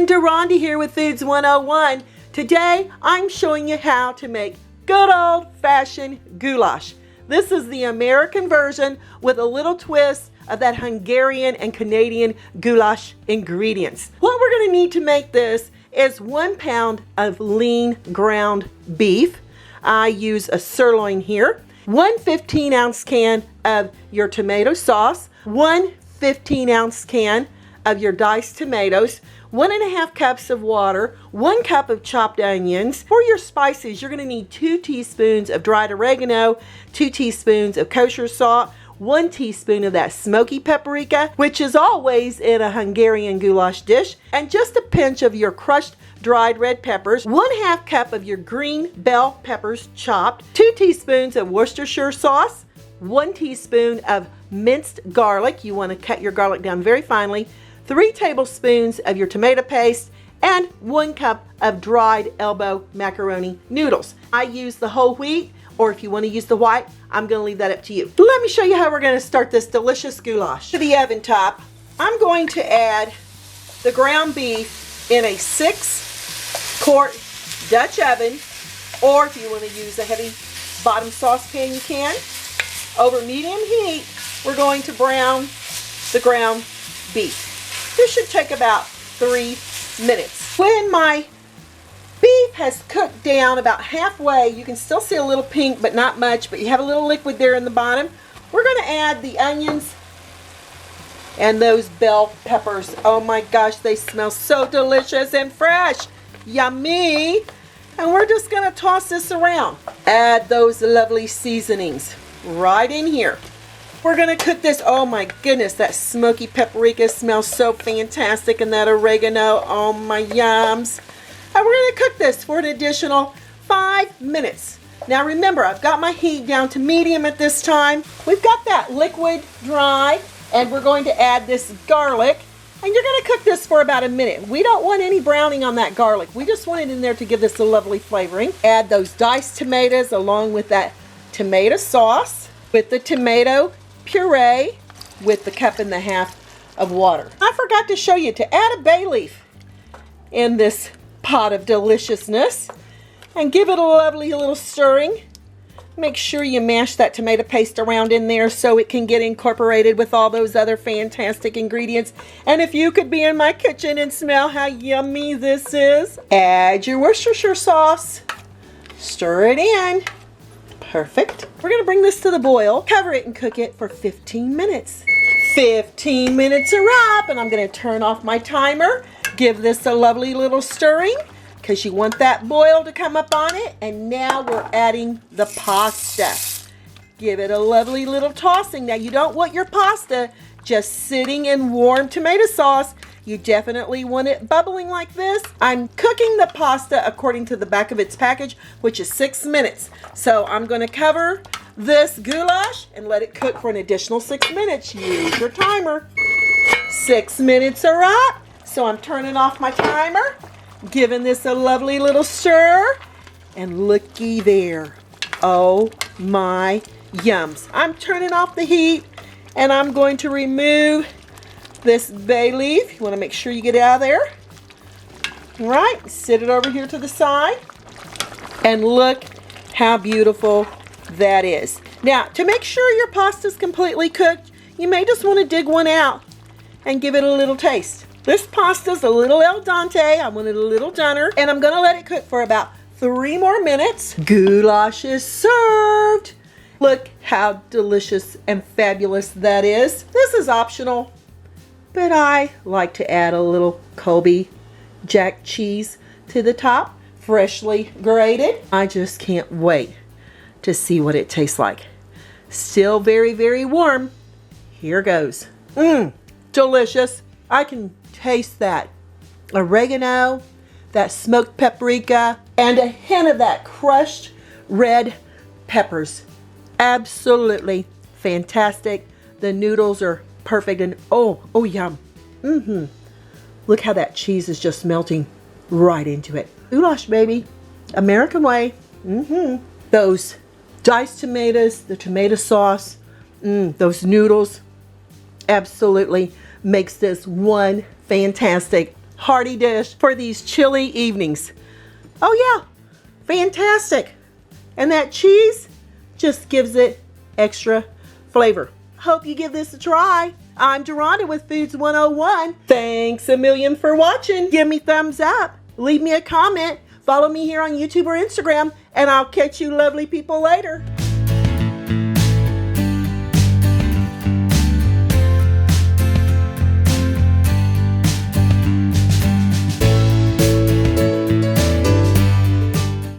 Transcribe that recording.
and Deronda here with Foods 101. Today I'm showing you how to make good old-fashioned goulash. This is the American version with a little twist of that Hungarian and Canadian goulash ingredients. What we're going to need to make this is 1 pound of lean ground beef. I use a sirloin here. 1 15-ounce can of your tomato sauce. 1 15-ounce can of your diced tomatoes, 1.5 cups of water, 1 cup of chopped onions. For your spices, you're going to need 2 teaspoons of dried oregano, 2 teaspoons of kosher salt, 1 teaspoon of that smoky paprika, which is always in a Hungarian goulash dish, and just a pinch of your crushed dried red peppers, 1/2 cup of your green bell peppers chopped, 2 teaspoons of Worcestershire sauce, 1 teaspoon of minced garlic. You want to cut your garlic down very finely, 3 tablespoons of your tomato paste, and 1 cup of dried elbow macaroni noodles. I use the whole wheat, or if you want to use the white, I'm going to leave that up to you. Let me show you how we're going to start this delicious goulash. To the oven top, I'm going to add the ground beef in a 6-quart Dutch oven, or if you want to use a heavy bottom saucepan, you can. Over medium heat, we're going to brown the ground beef. This should take about 3 minutes. When my beef has cooked down about halfway, you can still see a little pink, but not much, but you have a little liquid there in the bottom. We're going to add the onions and those bell peppers. Oh my gosh, they smell so delicious and fresh. Yummy. And we're just going to toss this around. Add those lovely seasonings right in here. We're going to cook this. Oh my goodness, that smoky paprika smells so fantastic, and that oregano, oh my yums. And we're going to cook this for an additional 5 minutes. Now remember, I've got my heat down to medium at this time. We've got that liquid dry, and we're going to add this garlic, and you're going to cook this for about a minute. We don't want any browning on that garlic. We just want it in there to give this a lovely flavoring. Add those diced tomatoes along with that tomato sauce, with the tomato puree, with the 1.5 cups of water. I forgot to show you to add a bay leaf in this pot of deliciousness and give it a lovely little stirring. Make sure you mash that tomato paste around in there so it can get incorporated with all those other fantastic ingredients. And if you could be in my kitchen and smell how yummy this is, add your Worcestershire sauce, stir it in. Perfect. We're going to bring this to the boil, cover it, and cook it for 15 minutes. 15 minutes are up, and I'm going to turn off my timer. Give this a lovely little stirring because you want that boil to come up on it. And now we're adding the pasta. Give it a lovely little tossing. Now you don't want your pasta just sitting in warm tomato sauce. You definitely want it bubbling like this. I'm cooking the pasta according to the back of its package, which is 6 minutes. So I'm going to cover this goulash and let it cook for an additional 6 minutes. Use your timer. 6 minutes are up. So I'm turning off my timer, giving this a lovely little stir, and looky there. Oh my yums. I'm turning off the heat, and I'm going to remove this bay leaf. You want to make sure you get it out of there. All right, sit it over here to the side, and look how beautiful that is. Now, to make sure your pasta is completely cooked, you may just want to dig one out and give it a little taste. This pasta is a little al dente. I want it a little doner, and I'm going to let it cook for about 3 more minutes. Goulash is served. Look how delicious and fabulous that is. This is optional, but I like to add a little Colby Jack cheese to the top, freshly grated. I just can't wait to see what it tastes like. Still very, very warm. Here goes. Delicious. I can taste that oregano, that smoked paprika, and a hint of that crushed red peppers. Absolutely fantastic. The noodles are perfect, and oh yum. Look how that cheese is just melting right into it. Goulash, baby. American way. Those diced tomatoes, the tomato sauce, those noodles absolutely makes this one fantastic hearty dish for these chilly evenings. Oh yeah, fantastic. And that cheese just gives it extra flavor. Hope you give this a try. I'm Deronda with Foods 101. Thanks a million for watching. Give me thumbs up. Leave me a comment. Follow me here on YouTube or Instagram. And I'll catch you lovely people later.